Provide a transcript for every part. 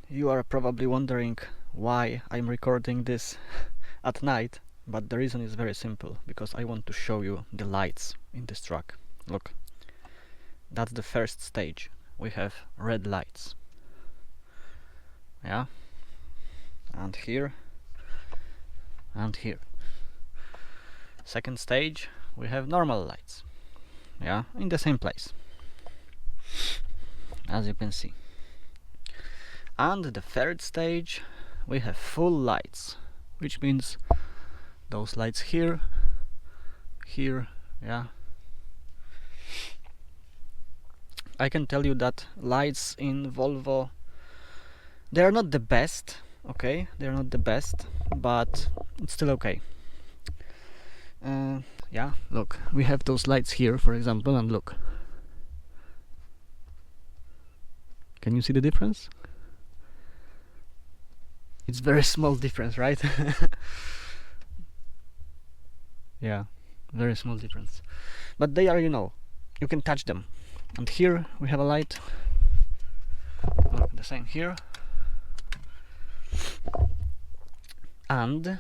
You are probably wondering why I'm recording this at night, but the reason is very simple, because I want to show you the lights in this truck. Look, that's the first stage. We have red lights. Yeah, and here and here. Second stage, we have normal lights. Yeah, in the same place, as you can see. And the third stage, we have full lights, which means those lights here, yeah. I can tell you that lights in Volvo, they are not the best, okay? They are not the best, but it's still okay. Yeah, look, we have those lights here, for example, and look. Can you see the difference? It's very small difference, right? Yeah, very small difference. But they are, you can touch them. And here we have a light. Look, the same here. And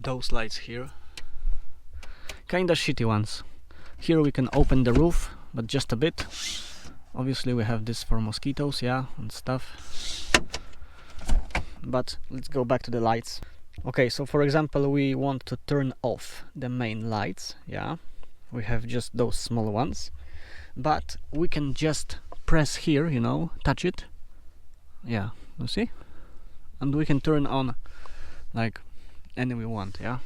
those lights here, kinda shitty ones. Here we can open the roof, but just a bit. Obviously we have this for mosquitoes, yeah, and stuff. But let's go back to the lights. Okay, so for example, we want to turn off the main lights, yeah. We have just those small ones, but we can just press here, touch it. Yeah, you see? And we can turn on like any we want, yeah.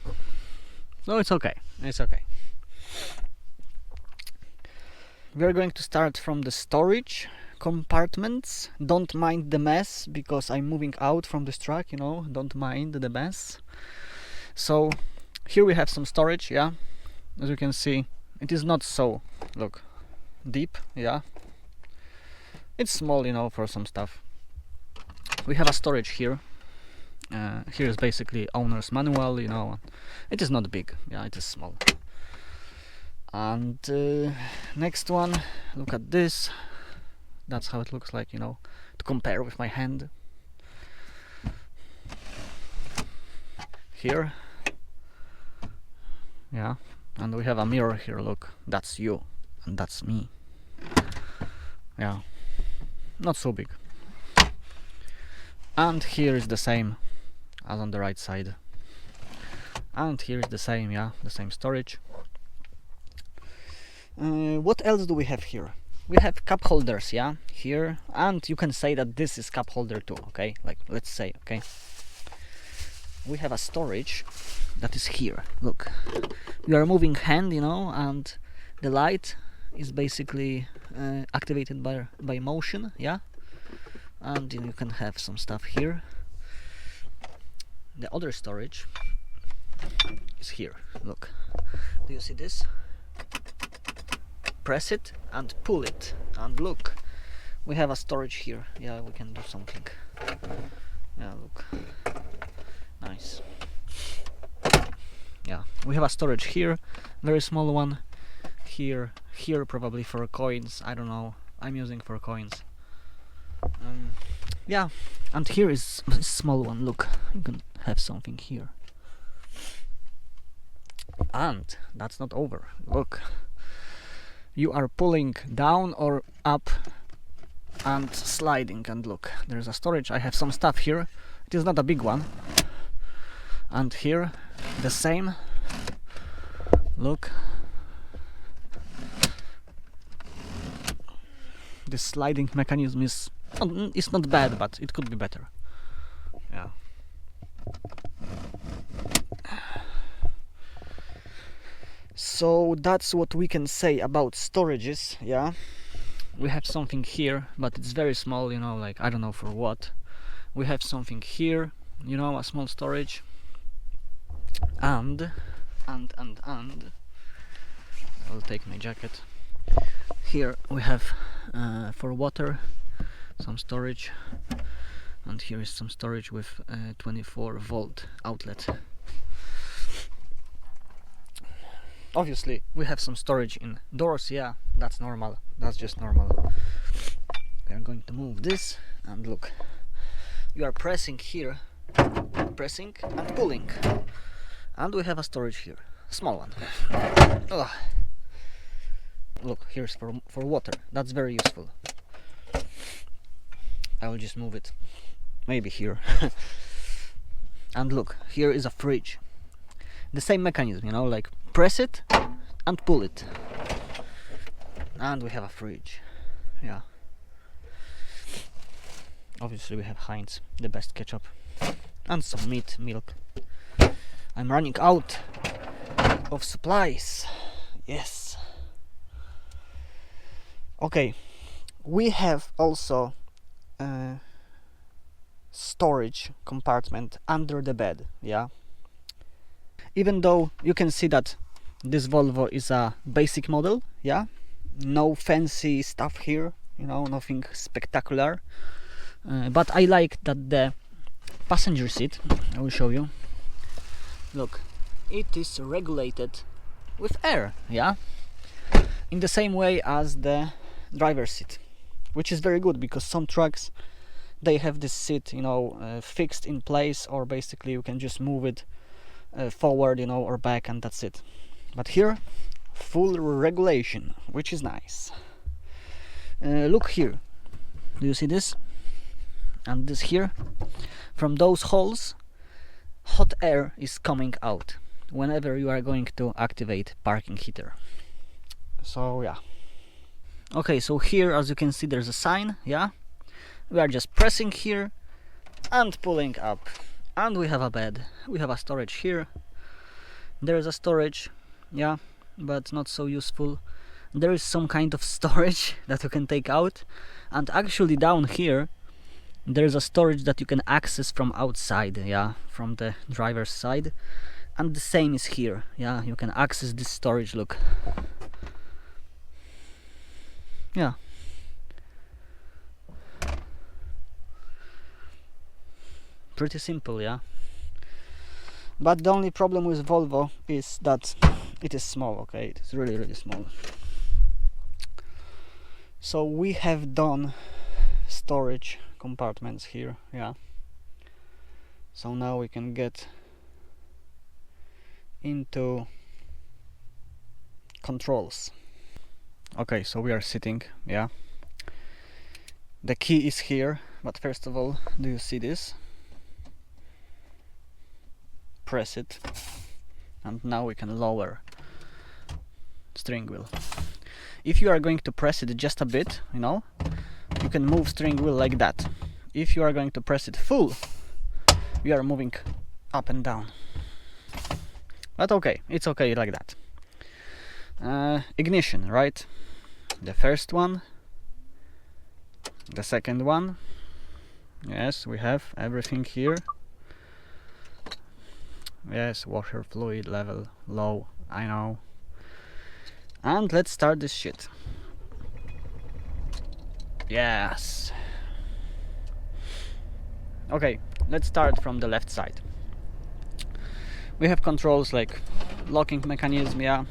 So it's okay, it's okay. We're going to start from the storage compartments. Don't mind the mess, because I'm moving out from this truck, don't mind the mess. So here we have some storage, yeah. As you can see, it is not so, look, deep, yeah. It's small, for some stuff. We have a storage here. Here is basically owner's manual, It is not big, yeah, it is small. And next one, look at this. That's how it looks like, to compare with my hand. Here, yeah, and we have a mirror here. Look, that's you and that's me. Yeah, not so big. And here is the same as on the right side. And here is the same, yeah, the same storage. What else do we have here? We have cup holders, yeah, here, and you can say that this is cup holder too, okay? Like, let's say, okay? We have a storage that is here. Look, you are moving hand, and the light is basically activated by motion, yeah. And you can have some stuff here. The other storage is here. Look, do you see this? Press it and pull it, and look, we have a storage here. Yeah, we can do something. Yeah, look, nice. Yeah, we have a storage here, very small one. Here probably for coins, I don't know, I'm using for coins. Yeah, and here is a small one. Look, you can have something here. And that's not over. Look, you are pulling down or up and sliding, and look, there's a storage. I have some stuff here. It is not a big one. And here the same. Look, this sliding mechanism is it's not bad, but it could be better. Yeah. So that's what we can say about storages, yeah. We have something here, but it's very small, like, I don't know for what. We have something here, a small storage. And I'll take my jacket. Here we have for water some storage, and here is some storage with 24-volt outlet. Obviously we have some storage in doors, yeah, that's normal, that's just normal. We are going to move this, and look, you are pressing here, pressing and pulling, and we have a storage here, small one. Ugh. Look, here's for water. That's very useful. I will just move it, maybe here. And look, here is a fridge. The same mechanism, you know, like press it and pull it, and we have a fridge. Yeah. Obviously we have Heinz, the best ketchup, and some meat, milk. I'm running out of supplies. Yes. Okay, we have also a storage compartment under the bed. Yeah. Even though you can see that this Volvo is a basic model, yeah, no fancy stuff here, you know, nothing spectacular. But I like that the passenger seat, I will show you, look, it is regulated with air, yeah, in the same way as the driver's seat, which is very good, because some trucks, they have this seat, you know, fixed in place, or basically you can just move it forward, you know, or back, and that's it. But here, full regulation, which is nice. Look here, do you see this? And this here, from those holes, hot air is coming out whenever you are going to activate parking heater. So yeah. Okay, so here, as you can see, there's a sign, yeah. We are just pressing here and pulling up, and we have a bed. We have a storage here. There is a storage, yeah, but not so useful. There is some kind of storage that you can take out, and actually down here there is a storage that you can access from outside, yeah, from the driver's side, and the same is here, yeah, you can access this storage, look, yeah. Pretty simple, yeah. But the only problem with Volvo is that it is small, okay, it is really, really small. So we have done storage compartments here, yeah. So now we can get into controls. Okay, so we are sitting, yeah. The key is here, but first of all, do you see this? Press it, and now we can lower steering wheel. If you are going to press it just a bit, you know, you can move steering wheel like that. If you are going to press it full, you are moving up and down. But okay, it's okay like that. Ignition, right? The first one, the second one. Yes, we have everything here. Yes, washer fluid level low, I know. And let's start this shit. Yes. Okay, let's start from the left side. We have controls like locking mechanism, yeah.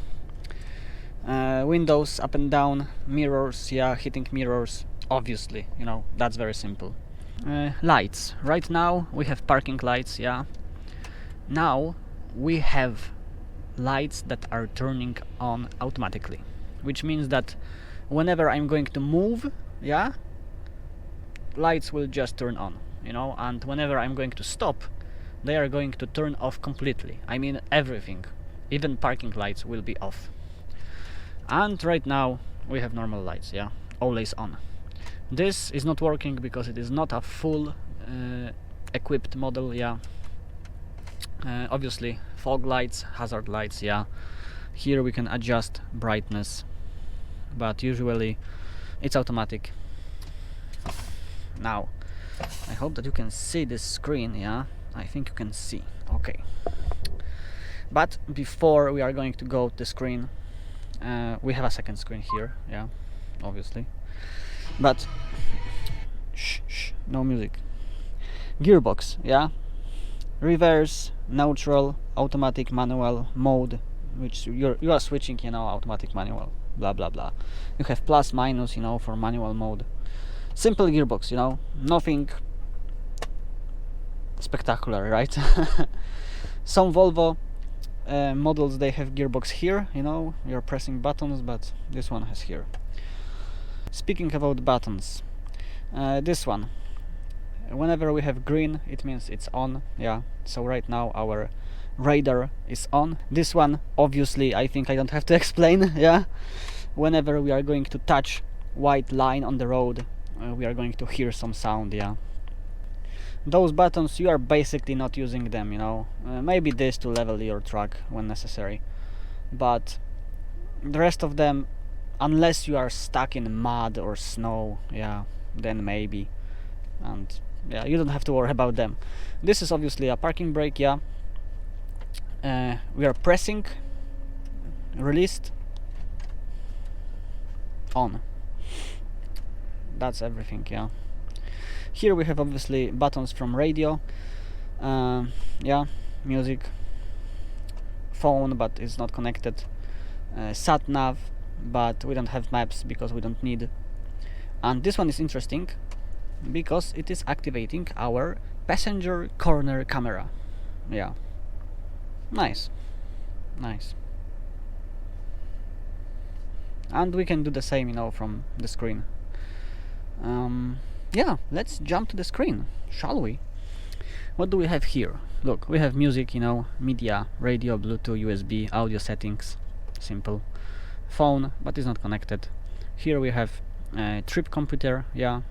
Windows up and down, mirrors, yeah, heating mirrors, obviously, you know, that's very simple. Lights. Right now we have parking lights, yeah. Now we have lights that are turning on automatically, which means that whenever I'm going to move, yeah, lights will just turn on, you know, and whenever I'm going to stop, they are going to turn off completely. I mean everything, even parking lights will be off. And right now we have normal lights, yeah, always on. This is not working because it is not a full equipped model, yeah. Obviously fog lights, hazard lights, yeah. Here we can adjust brightness, but usually it's automatic. Now I hope that you can see this screen, yeah. I think you can see, okay. But before we are going to go to the screen, we have a second screen here, yeah, obviously. But shh, no music. Gearbox, yeah. Reverse, neutral, automatic, manual, mode, which you are switching, you know, automatic, manual, blah blah blah. You have plus, minus, you know, for manual mode. Simple gearbox, you know, nothing spectacular, right? Some Volvo models, they have gearbox here, you know, you're pressing buttons, but this one has here. Speaking about buttons, this one, whenever we have green, it means it's on, yeah. So right now our radar is on. This one, obviously, I think I don't have to explain, yeah. Whenever we are going to touch white line on the road, we are going to hear some sound, yeah. Those buttons, you are basically not using them, you know. Maybe this to level your truck when necessary, but the rest of them, unless you are stuck in mud or snow, yeah, then maybe. And yeah, you don't have to worry about them. This is obviously a parking brake, yeah. We are pressing, released, on. That's everything, yeah. Here we have obviously buttons from radio, yeah, music, phone, but it's not connected, sat nav, but we don't have maps because we don't need. And this one is interesting because it is activating our passenger corner camera, yeah. Nice. And we can do the same, you know, from the screen. Yeah, let's jump to the screen, shall we? What do we have here? Look, we have music, you know, media, radio, Bluetooth, USB, audio settings, simple. Phone, but it's not connected. Here we have trip computer, yeah.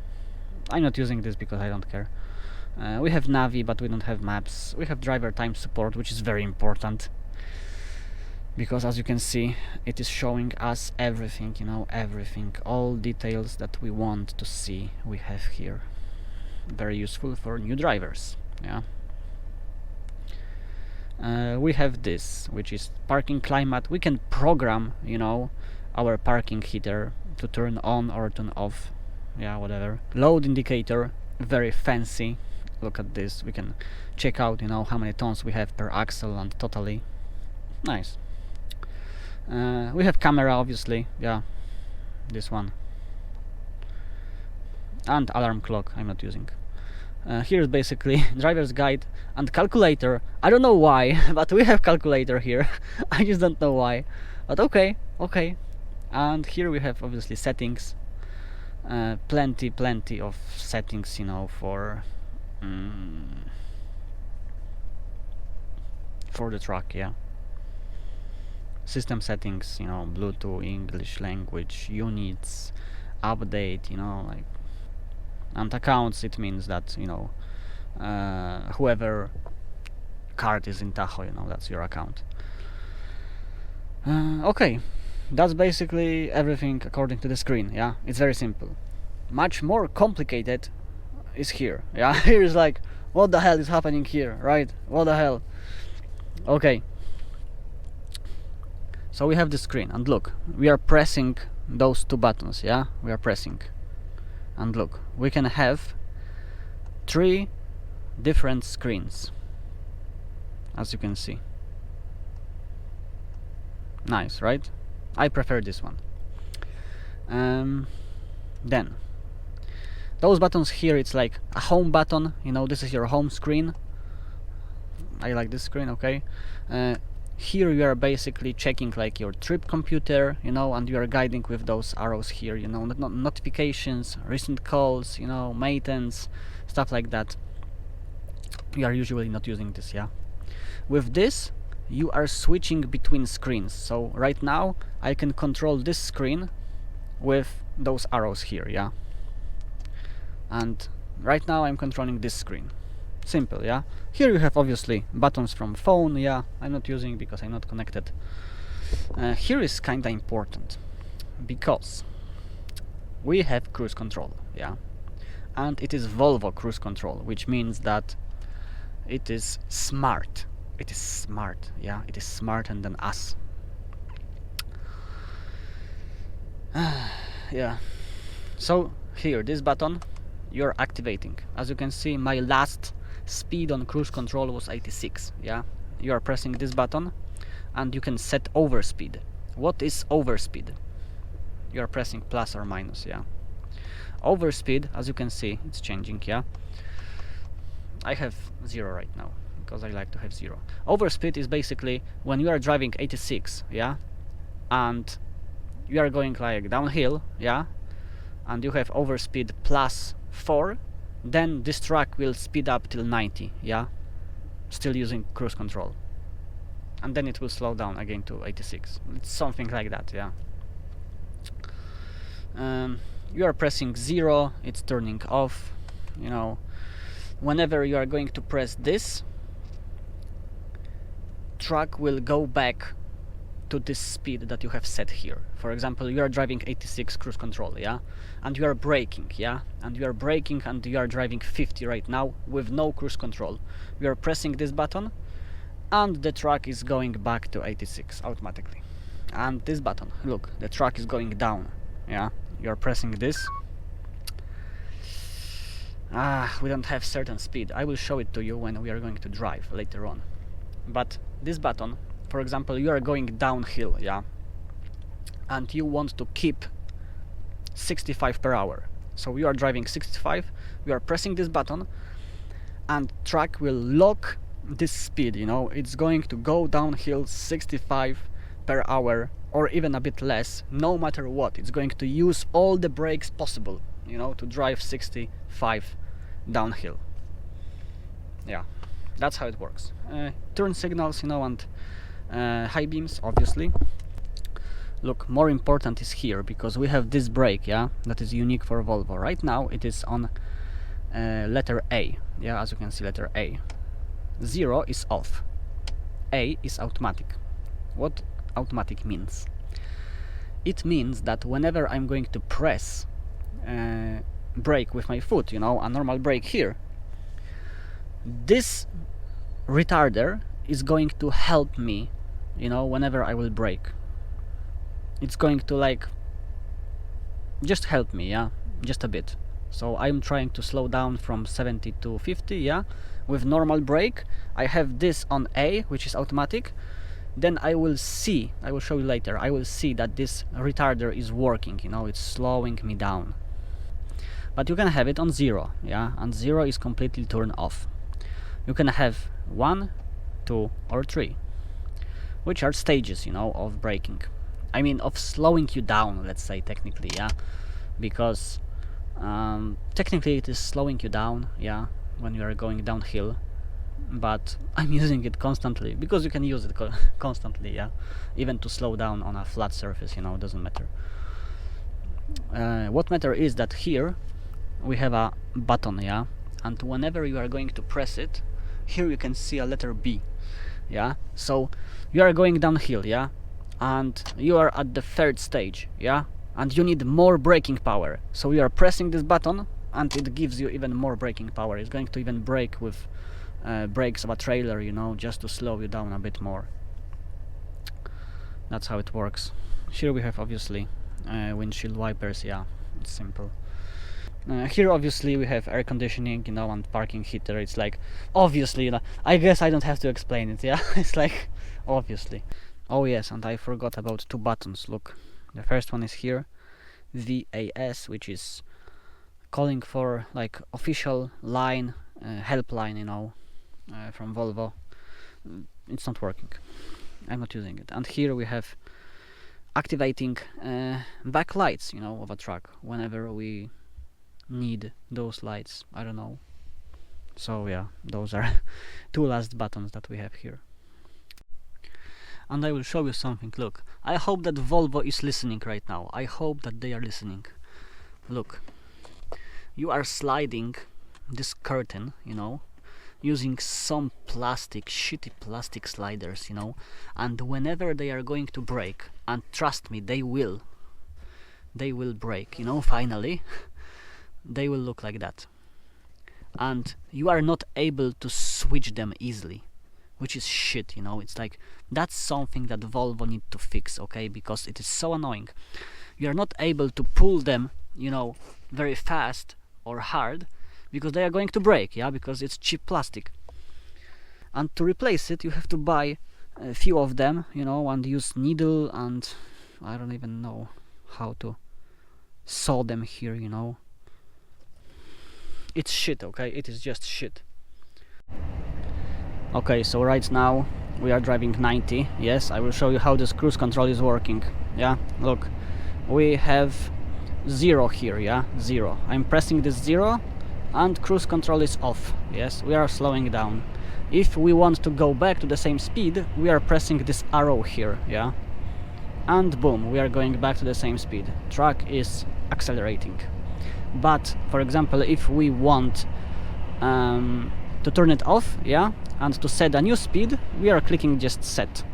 I'm not using this because I don't care. We have Navi, but we don't have maps. We have driver time support, which is very important, because as you can see, it is showing us everything, you know, everything, all details that we want to see we have here. Very useful for new drivers, yeah. We have this, which is parking climate. We can program, you know, our parking heater to turn on or turn off, yeah, whatever. Load indicator, very fancy. Look at this, we can check out, you know, how many tons we have per axle and totally. Nice. We have camera, obviously, yeah, this one, and alarm clock I'm not using. Here's basically driver's guide and calculator. I don't know why, but we have calculator here. I just don't know why, but okay. And here we have obviously settings, plenty of settings, you know, for the truck, yeah. System settings, you know, Bluetooth, English language, units, update, you know, like, and accounts. It means that, you know, whoever card is in Tahoe, you know, that's your account. Okay, that's basically everything according to the screen, yeah. It's very simple. Much more complicated is here, yeah. Here is like, what the hell is happening here, right? What the hell? Okay. So we have the screen, and look, we are pressing those two buttons, yeah? We are pressing. And look, we can have 3 different screens, as you can see. Nice, right? I prefer this one. Then, those buttons here, it's like a home button, you know, this is your home screen. I like this screen, okay? Here you are basically checking like your trip computer, you know, and you are guiding with those arrows here, you know, notifications, recent calls, you know, maintenance, stuff like that. We are usually not using this, yeah. With this, you are switching between screens. So right now, I can control this screen with those arrows here, yeah. And right now, I'm controlling this screen. Simple, yeah. Here you have obviously buttons from phone, yeah. I'm not using because I'm not connected. Here is kinda important because we have cruise control, yeah, and it is Volvo cruise control, which means that it is smart. It is smart, yeah. It is smarter than us. Yeah. So here, this button, you're activating. As you can see, my last speed on cruise control was 86, yeah. You are pressing this button and you can set overspeed. What is overspeed? You are pressing plus or minus, yeah. Overspeed, as you can see, it's changing, yeah. I have 0 right now because I like to have 0. Overspeed is basically when you are driving 86, yeah, and you are going like downhill, yeah, and you have overspeed plus 4, then this truck will speed up till 90, yeah, still using cruise control, and then it will slow down again to 86. It's something like that, yeah. You are pressing 0, it's turning off, you know. Whenever you are going to press this, truck will go back to this speed that you have set here. For example, you are driving 86 cruise control, yeah, and you are braking, yeah, and you are braking and you are driving 50 right now with no cruise control. You are pressing this button and the truck is going back to 86 automatically. And this button, look, the truck is going down, yeah. You are pressing this. We don't have certain speed. I will show it to you when we are going to drive later on. But this button, for example, you are going downhill, yeah, and you want to keep 65 per hour. So you are driving 65, you are pressing this button, and truck will lock this speed, you know. It's going to go downhill 65 per hour or even a bit less, no matter what. It's going to use all the brakes possible, you know, to drive 65 downhill. Yeah, that's how it works. Turn signals, you know, and high beams, obviously. Look, more important is here, because we have this brake, yeah, that is unique for Volvo. Right now it is on letter A, yeah, as you can see, letter A. 0 is off, A is automatic. What automatic means? It means that whenever I'm going to press brake with my foot, you know, a normal brake here, this retarder is going to help me, you know, whenever I will brake. It's going to like just help me, yeah, just a bit. So I'm trying to slow down from 70 to 50, yeah, with normal brake. I have this on A, which is automatic. Then I will see, I will show you later, I will see that this retarder is working, you know, it's slowing me down. But you can have it on 0, yeah, and 0 is completely turned off. You can have 1, 2 or 3, which are stages, you know, of braking. I mean, of slowing you down, let's say, technically, yeah, because technically it is slowing you down, yeah, when you are going downhill, but I'm using it constantly because you can use it constantly, yeah, even to slow down on a flat surface, you know, doesn't matter. What matter is that here we have a button, yeah, and whenever you are going to press it, here you can see a letter B, yeah. So you are going downhill, yeah, and you are at the 3rd stage, yeah, and you need more braking power. So you are pressing this button and it gives you even more braking power. It's going to even brake with brakes of a trailer, you know, just to slow you down a bit more. That's how it works. Here we have obviously windshield wipers, yeah, it's simple. Here obviously we have air conditioning, you know, and parking heater. It's like, obviously, you know, I guess I don't have to explain it, yeah. It's like, obviously. Oh yes, and I forgot about 2 buttons. Look, the first one is here, VAS, which is calling for like official line, helpline, you know, from Volvo. It's not working, I'm not using it. And here we have activating back lights, you know, of a truck whenever we need those lights, I don't know. So yeah, those are 2 last buttons that we have here. And I will show you something. Look, I hope that Volvo is listening right now. I hope that they are listening. Look, you are sliding this curtain, you know, using some plastic, shitty plastic sliders, you know, and whenever they are going to break, and trust me, they will break, you know, finally, they will look like that. And you are not able to switch them easily, which is shit, you know. It's like, that's something that Volvo need to fix, okay, because it is so annoying. You are not able to pull them, you know, very fast or hard, because they are going to break, yeah, because it's cheap plastic. And to replace it, you have to buy a few of them, you know, and use needle, and I don't even know how to saw them here, you know. it's shit, okay? It is just shit. Okay, so right now we are driving 90. Yes, I will show you how this cruise control is working. Yeah, look, we have 0 here. Yeah, 0. I'm pressing this 0 and cruise control is off. Yes, we are slowing down. If we want to go back to the same speed, we are pressing this arrow here. Yeah, and boom, we are going back to the same speed. Truck is accelerating. But for example, if we want to turn it off, yeah, and to set a new speed, we are clicking just set,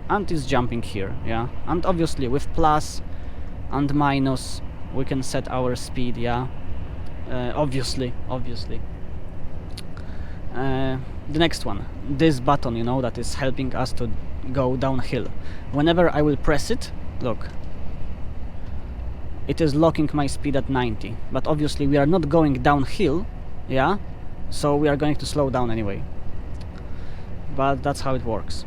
and it's jumping here. Yeah, and obviously with plus and minus we can set our speed. Yeah, obviously. The next one, this button, you know, that is helping us to go downhill. Whenever I will press it, look, it is locking my speed at 90, but obviously we are not going downhill, yeah, so we are going to slow down anyway. But that's how it works.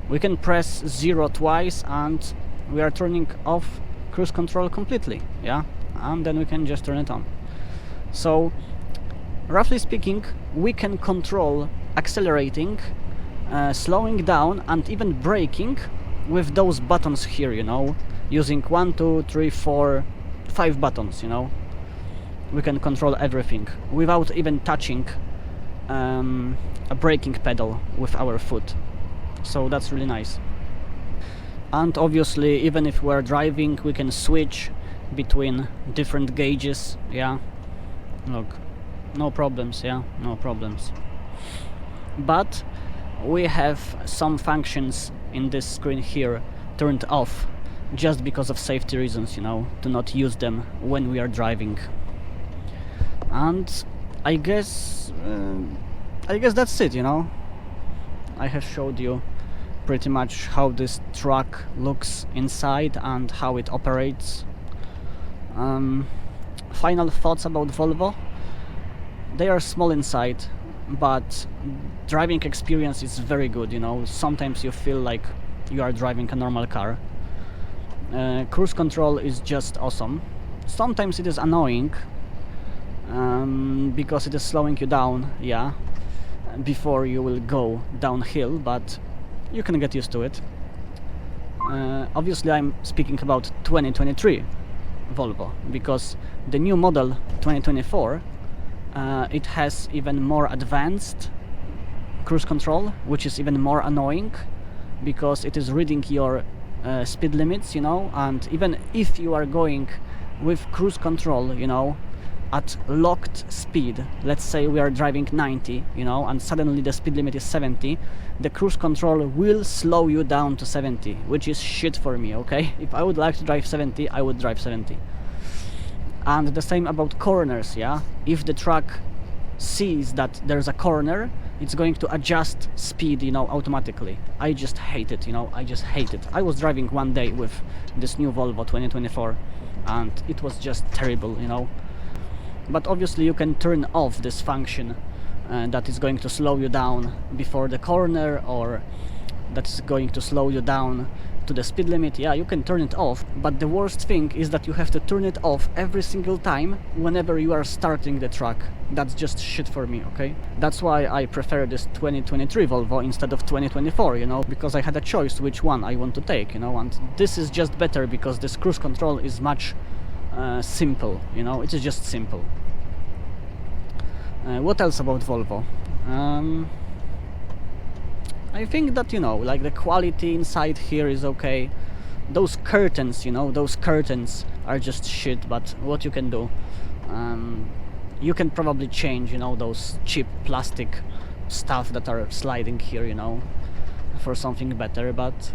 We can press 0 twice and we are turning off cruise control completely, yeah, and then we can just turn it on. So roughly speaking, we can control accelerating, slowing down, and even braking with those buttons here, you know, using 1, 2, 3, 4, 5 buttons, you know. We can control everything without even touching a braking pedal with our foot. So that's really nice. And obviously, even if we're driving, we can switch between different gauges. Yeah, look, no problems. Yeah, no problems. But we have some functions in this screen here turned off just because of safety reasons, you know, to not use them when we are driving. And I guess that's it, you know. I have showed you pretty much how this truck looks inside and how it operates. Final thoughts about Volvo. They are small inside, but driving experience is very good, you know. Sometimes you feel like you are driving a normal car. Cruise control is just awesome. Sometimes it is annoying because it is slowing you down, yeah, before you will go downhill, but you can get used to it. Obviously I'm speaking about 2023 Volvo, because the new model 2024 it has even more advanced cruise control, which is even more annoying because it is reading your speed limits, you know, and even if you are going with cruise control, you know, at locked speed, let's say we are driving 90, you know, and suddenly the speed limit is 70, the cruise control will slow you down to 70, which is shit for me, okay? If I would like to drive 70, I would drive 70. And the same about corners, yeah? If the truck sees that there's a corner, it's going to adjust speed, you know, automatically. I just hate it, you know, I just hate it. I was driving one day with this new Volvo 2024 and it was just terrible, you know. But obviously you can turn off this function that is going to slow you down before the corner, or that is going to slow you down to the speed limit. Yeah, you can turn it off, but the worst thing is that you have to turn it off every single time whenever you are starting the truck. That's just shit for me, okay? That's why I prefer this 2023 Volvo instead of 2024, you know, because I had a choice which one I want to take, you know, and this is just better because this cruise control is much simple, you know, it is just simple. What else about Volvo? I think that, you know, like the quality inside here is okay. Those curtains, you know, those curtains are just shit, but what you can do? You can probably change, you know, those cheap plastic stuff that are sliding here, you know, for something better. But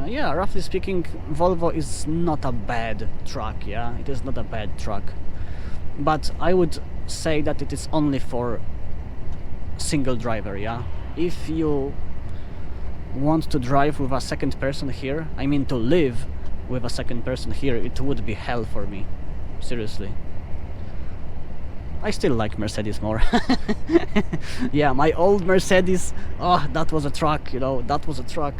yeah, roughly speaking, Volvo is not a bad truck, yeah, it is not a bad truck. But I would say that it is only for single driver, yeah. If you want to drive with a second person here, I mean to live with a second person here, it would be hell for me, seriously. I still like Mercedes more. Yeah, my old Mercedes, oh, that was a truck, you know, that was a truck.